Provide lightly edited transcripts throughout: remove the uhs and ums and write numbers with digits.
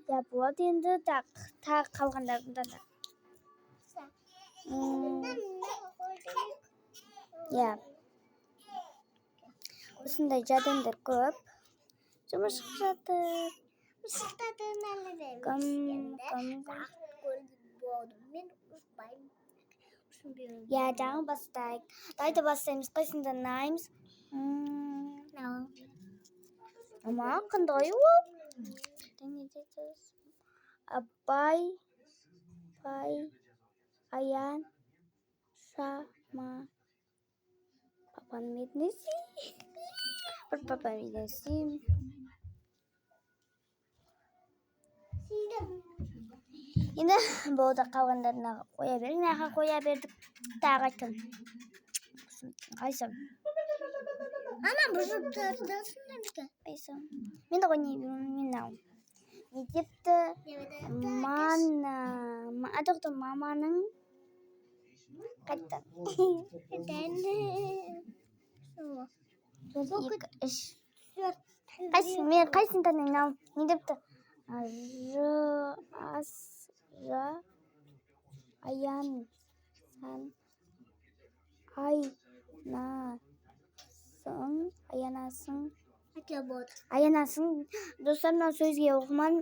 Я вот енді тағы қалғандарында да. Я. Осындай жадындар көп. Жұмыс жатыр. Я жаңа бастайық. Дайда бастаймыз. Қайсында найымыз? Ама қандай ол? Абай, Аян, Шама. Папаның меднесі. Бір папа меднесі. Енді болды қалғандарына қоя бердік. Наға қоя бердік. Тағы айтқан. Қайсым? Ана бір жұптардасын әмді. Қайсым? Мен де қойнайым. Мен ау. Не депті? Адықты маманың қайттан. Мен қайсын танайын ау? Не депті? Аян, сан, аянасың. Достарымнан сөзге оқыман.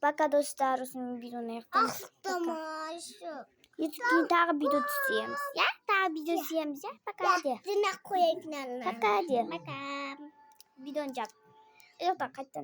Пока достар, осының видеоны аяқтаймыз. Ақтамашы. Ертең тағы видео түсеміз. Я, тағы видео түсеміз. Я, пока де. Пока де. Видеоны жап. Қайттан.